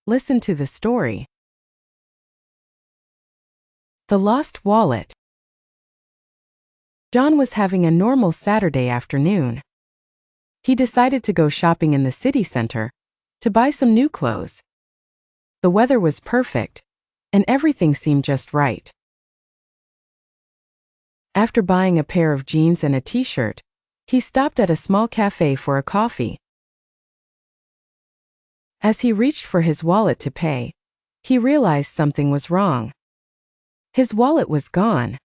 listen to the story. The Lost Wallet. John was having a normal Saturday afternoon. He decided to go shopping in the city center to buy some new clothes. The weather was perfect, and everything seemed just right. After buying a pair of jeans and a t-shirt, he stopped at a small cafe for a coffee. As he reached for his wallet to pay, he realized something was wrong. His wallet was gone.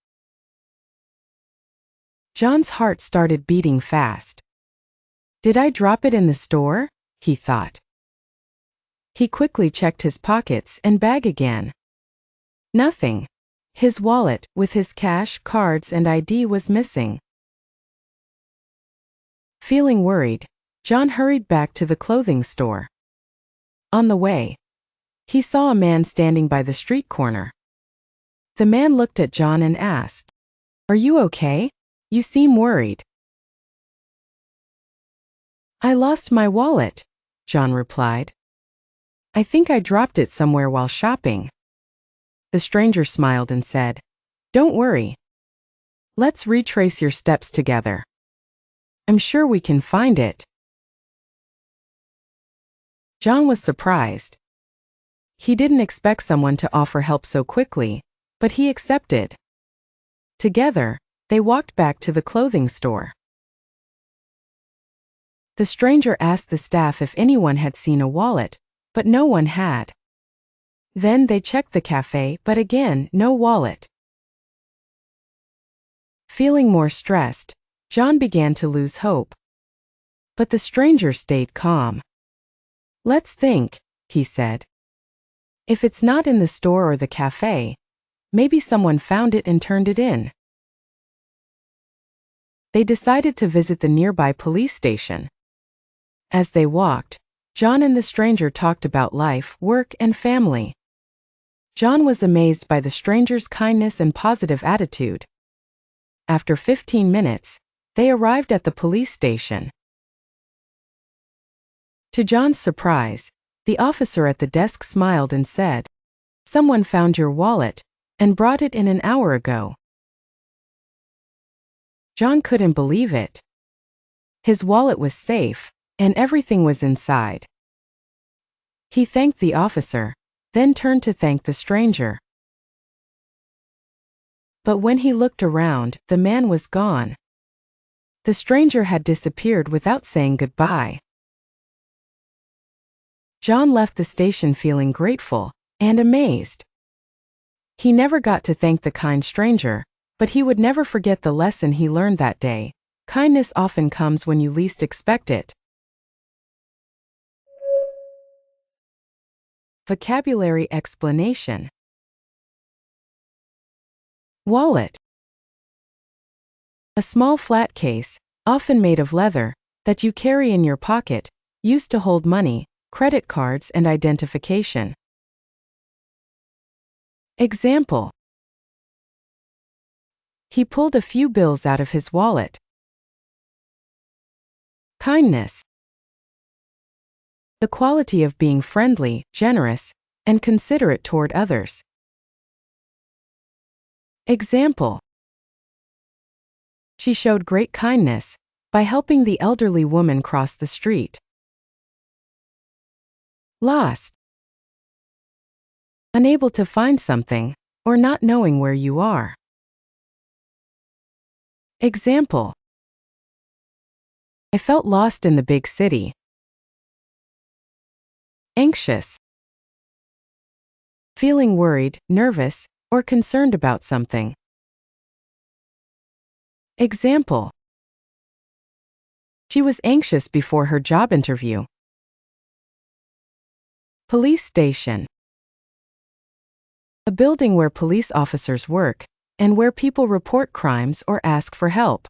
John's heart started beating fast. Did I drop it in the store? He thought. He quickly checked his pockets and bag again. Nothing. His wallet, with his cash, cards, and ID, was missing. Feeling worried, John hurried back to the clothing store. On the way, he saw a man standing by the street corner. The man looked at John and asked, "Are you okay? You seem worried." "I lost my wallet," John replied. "I think I dropped it somewhere while shopping." The stranger smiled and said, "Don't worry. Let's retrace your steps together. I'm sure we can find it." John was surprised. He didn't expect someone to offer help so quickly, but he accepted. Together, they walked back to the clothing store. The stranger asked the staff if anyone had seen a wallet, but no one had. Then they checked the cafe, but again, no wallet. Feeling more stressed, John began to lose hope. But the stranger stayed calm. "Let's think," he said. "If it's not in the store or the cafe, maybe someone found it and turned it in." They decided to visit the nearby police station. As they walked, John and the stranger talked about life, work, and family. John was amazed by the stranger's kindness and positive attitude. After 15 minutes, they arrived at the police station. To John's surprise, the officer at the desk smiled and said, "Someone found your wallet and brought it in an hour ago." John couldn't believe it. His wallet was safe, and everything was inside. He thanked the officer, then turned to thank the stranger. But when he looked around, the man was gone. The stranger had disappeared without saying goodbye. John left the station feeling grateful and amazed. He never got to thank the kind stranger, but he would never forget the lesson he learned that day. Kindness often comes when you least expect it. Vocabulary explanation. Wallet. A small flat case, often made of leather, that you carry in your pocket, used to hold money, credit cards, and identification. Example. He pulled a few bills out of his wallet. Kindness. The quality of being friendly, generous, and considerate toward others. Example. She showed great kindness by helping the elderly woman cross the street. Lost. Unable to find something, or not knowing where you are. Example. I felt lost in the big city. Anxious. Feeling worried, nervous, or concerned about something. Example. She was anxious before her job interview. Police station. A building where police officers work, and where people report crimes or ask for help.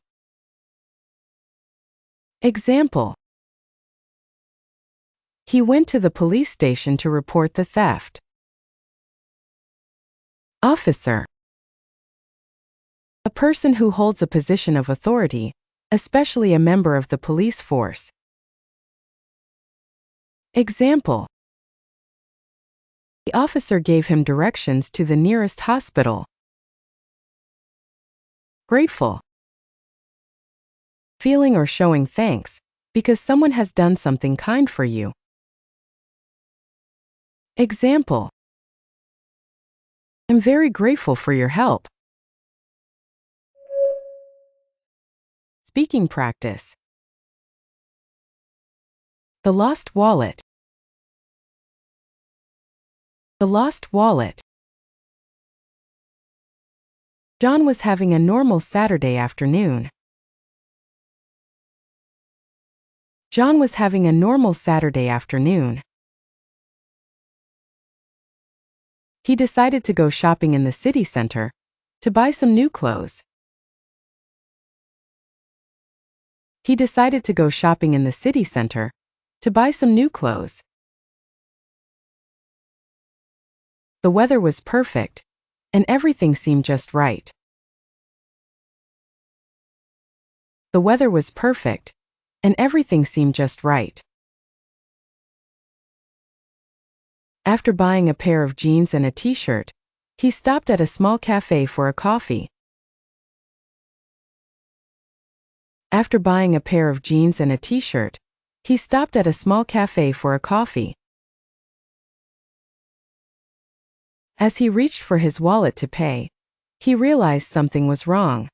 Example. He went to the police station to report the theft. Officer. A person who holds a position of authority, especially a member of the police force. Example. The officer gave him directions to the nearest hospital. Grateful. Feeling or showing thanks because someone has done something kind for you. Example: I'm very grateful for your help. Speaking practice. The lost wallet. The lost wallet. John was having a normal Saturday afternoon. John was having a normal Saturday afternoon. He decided to go shopping in the city center to buy some new clothes. He decided to go shopping in the city center to buy some new clothes. The weather was perfect, and everything seemed just right. The weather was perfect, and everything seemed just right. After buying a pair of jeans and a t-shirt, he stopped at a small cafe for a coffee. After buying a pair of jeans and a t-shirt, he stopped at a small cafe for a coffee. As he reached for his wallet to pay, he realized something was wrong.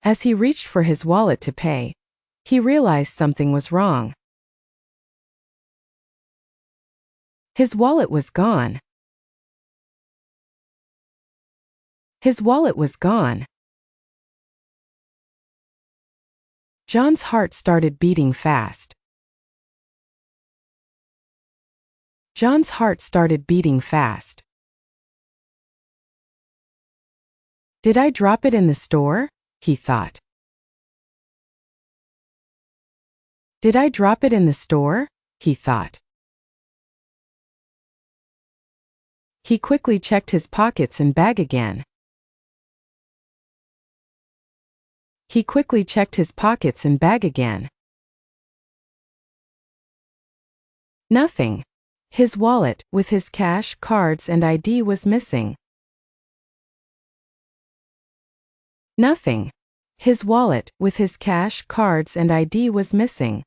As he reached for his wallet to pay, he realized something was wrong. His wallet was gone. His wallet was gone. John's heart started beating fast. John's heart started beating fast. Did I drop it in the store? He thought. Did I drop it in the store? He thought. He quickly checked his pockets and bag again. He quickly checked his pockets and bag again. Nothing. His wallet, with his cash, cards, and ID was missing. Nothing. His wallet, with his cash, cards, and ID was missing.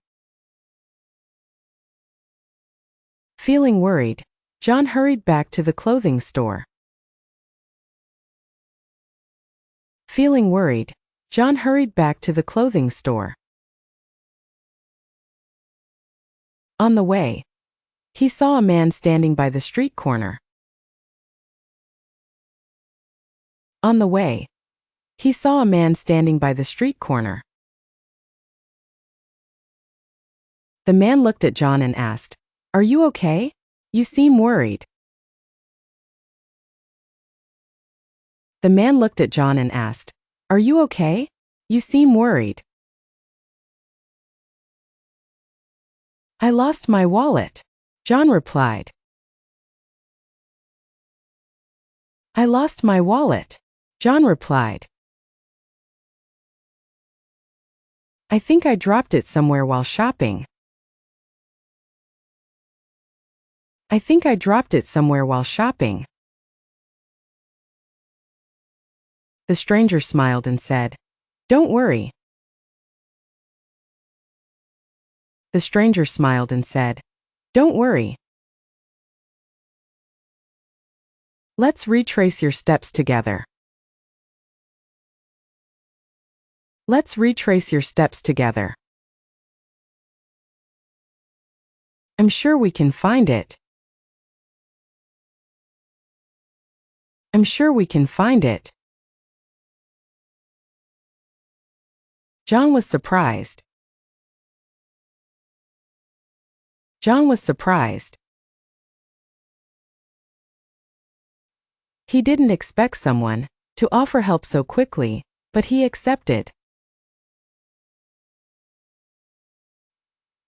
Feeling worried, John hurried back to the clothing store. Feeling worried, John hurried back to the clothing store. On the way, he saw a man standing by the street corner. On the way, he saw a man standing by the street corner. The man looked at John and asked, "Are you okay? You seem worried." The man looked at John and asked, "Are you okay? You seem worried." "I lost my wallet," John replied. "I lost my wallet," John replied. "I think I dropped it somewhere while shopping." I think I dropped it somewhere while shopping. The stranger smiled and said, "Don't worry." The stranger smiled and said, "Don't worry." Let's retrace your steps together. Let's retrace your steps together. I'm sure we can find it. I'm sure we can find it. John was surprised. John was surprised. He didn't expect someone to offer help so quickly, but he accepted.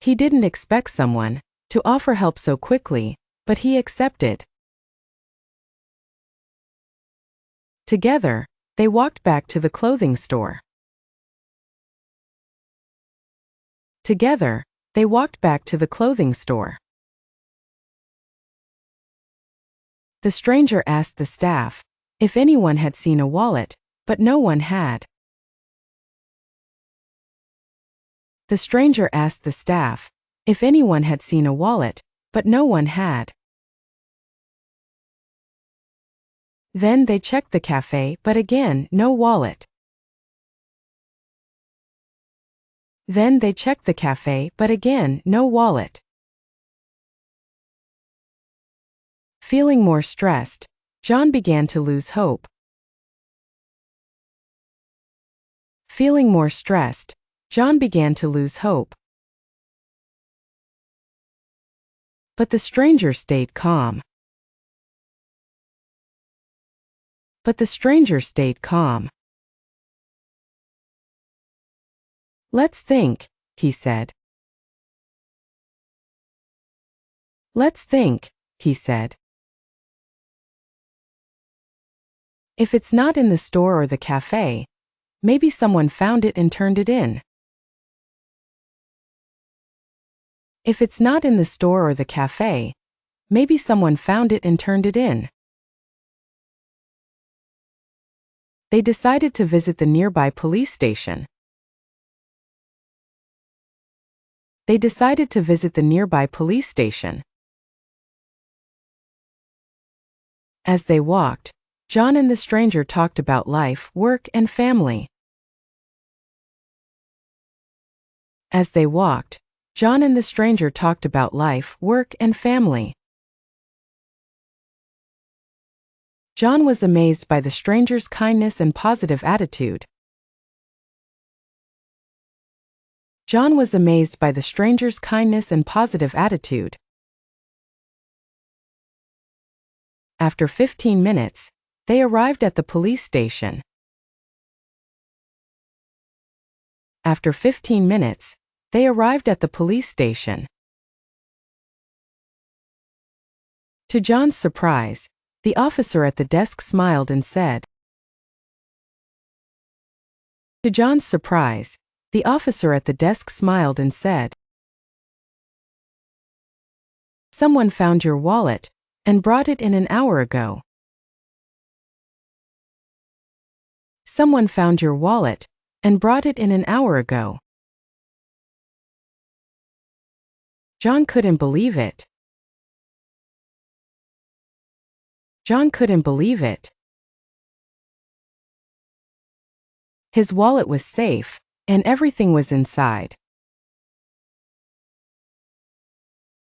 He didn't expect someone to offer help so quickly, but he accepted. Together, they walked back to the clothing store. Together, they walked back to the clothing store. The stranger asked the staff if anyone had seen a wallet, but no one had. The stranger asked the staff if anyone had seen a wallet, but no one had. Then they checked the cafe, but again, no wallet. Then they checked the cafe, but again, no wallet. Feeling more stressed, John began to lose hope. Feeling more stressed, John began to lose hope. But the stranger stayed calm. But the stranger stayed calm. "Let's think," he said. "Let's think," he said. "If it's not in the store or the cafe, maybe someone found it and turned it in." If it's not in the store or the cafe, maybe someone found it and turned it in. They decided to visit the nearby police station. They decided to visit the nearby police station. As they walked, John and the stranger talked about life, work, and family. As they walked, John and the stranger talked about life, work, and family. John was amazed by the stranger's kindness and positive attitude. John was amazed by the stranger's kindness and positive attitude. After 15 minutes, they arrived at the police station. After 15 minutes, they arrived at the police station. To John's surprise, the officer at the desk smiled and said, To John's surprise, the officer at the desk smiled and said, "Someone found your wallet and brought it in an hour ago." Someone found your wallet and brought it in an hour ago. John couldn't believe it. John couldn't believe it. His wallet was safe, and everything was inside.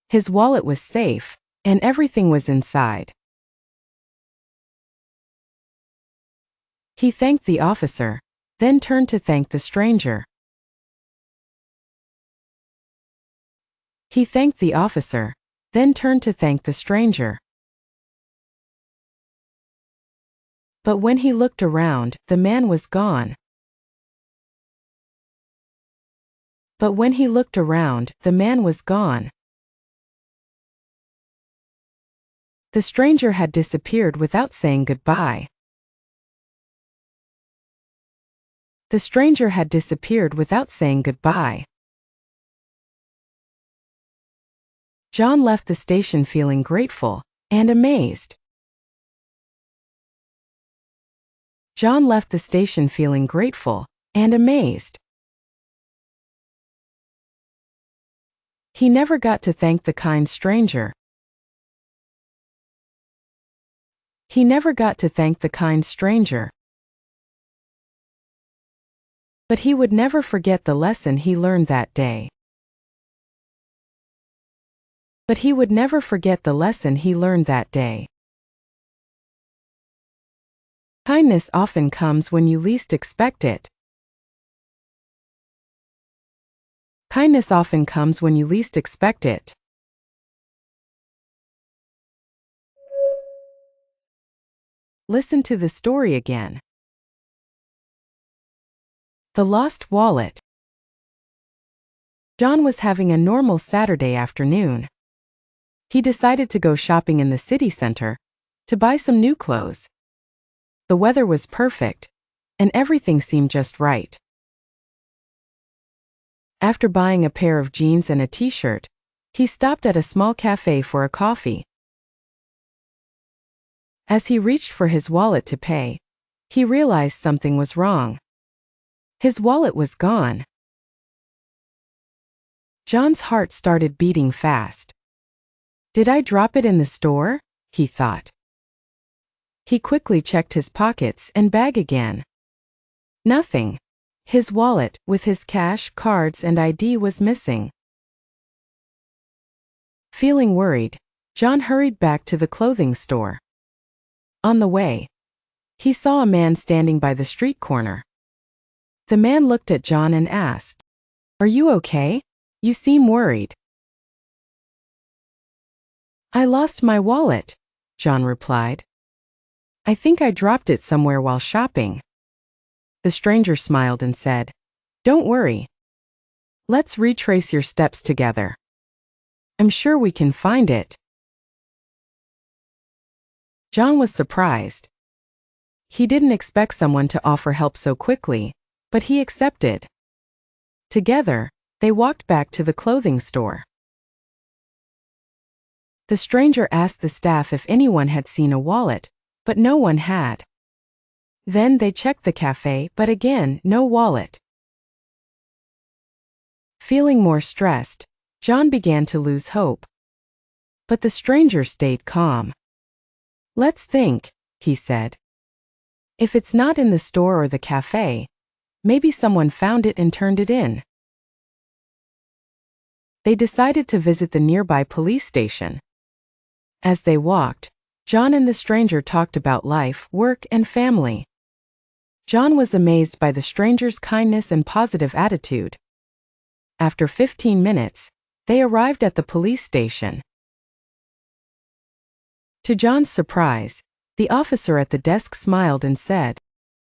His wallet was safe, and everything was inside. He thanked the officer, then turned to thank the stranger. He thanked the officer, then turned to thank the stranger. But when he looked around, the man was gone. But when he looked around, the man was gone. The stranger had disappeared without saying goodbye. The stranger had disappeared without saying goodbye. John left the station feeling grateful and amazed. John left the station feeling grateful and amazed. He never got to thank the kind stranger. He never got to thank the kind stranger. But he would never forget the lesson he learned that day. But he would never forget the lesson he learned that day. Kindness often comes when you least expect it. Kindness often comes when you least expect it. Listen to the story again. The lost wallet. John was having a normal Saturday afternoon. He decided to go shopping in the city center to buy some new clothes. The weather was perfect, and everything seemed just right. After buying a pair of jeans and a t-shirt, he stopped at a small cafe for a coffee. As he reached for his wallet to pay, he realized something was wrong. His wallet was gone. John's heart started beating fast. Did I drop it in the store? He thought. He quickly checked his pockets and bag again. Nothing. His wallet, with his cash, cards, and ID, was missing. Feeling worried, John hurried back to the clothing store. On the way, he saw a man standing by the street corner. The man looked at John and asked, "Are you okay? You seem worried." "I lost my wallet," John replied. "I think I dropped it somewhere while shopping." The stranger smiled and said, "Don't worry. Let's retrace your steps together. I'm sure we can find it." John was surprised. He didn't expect someone to offer help so quickly, but he accepted. Together, they walked back to the clothing store. The stranger asked the staff if anyone had seen a wallet, but no one had. Then they checked the cafe, but again, no wallet. Feeling more stressed, John began to lose hope. But the stranger stayed calm. "Let's think," he said. "If it's not in the store or the cafe, maybe someone found it and turned it in." They decided to visit the nearby police station. As they walked, John and the stranger talked about life, work, and family. John was amazed by the stranger's kindness and positive attitude. After 15 minutes, they arrived at the police station. To John's surprise, the officer at the desk smiled and said,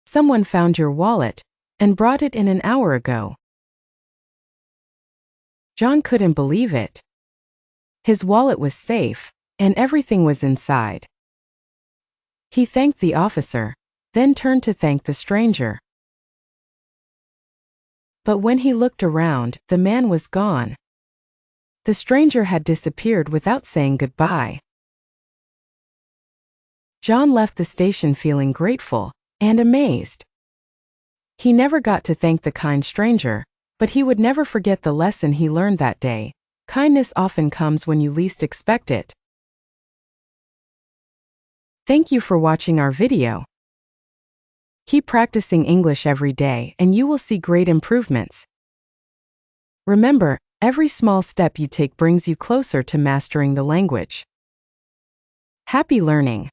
"Someone found your wallet and brought it in an hour ago." John couldn't believe it. His wallet was safe, and everything was inside. He thanked the officer, then turned to thank the stranger. But when he looked around, the man was gone. The stranger had disappeared without saying goodbye. John left the station feeling grateful and amazed. He never got to thank the kind stranger, but he would never forget the lesson he learned that day. Kindness often comes when you least expect it. Thank you for watching our video. Keep practicing English every day and you will see great improvements. Remember, every small step you take brings you closer to mastering the language. Happy learning!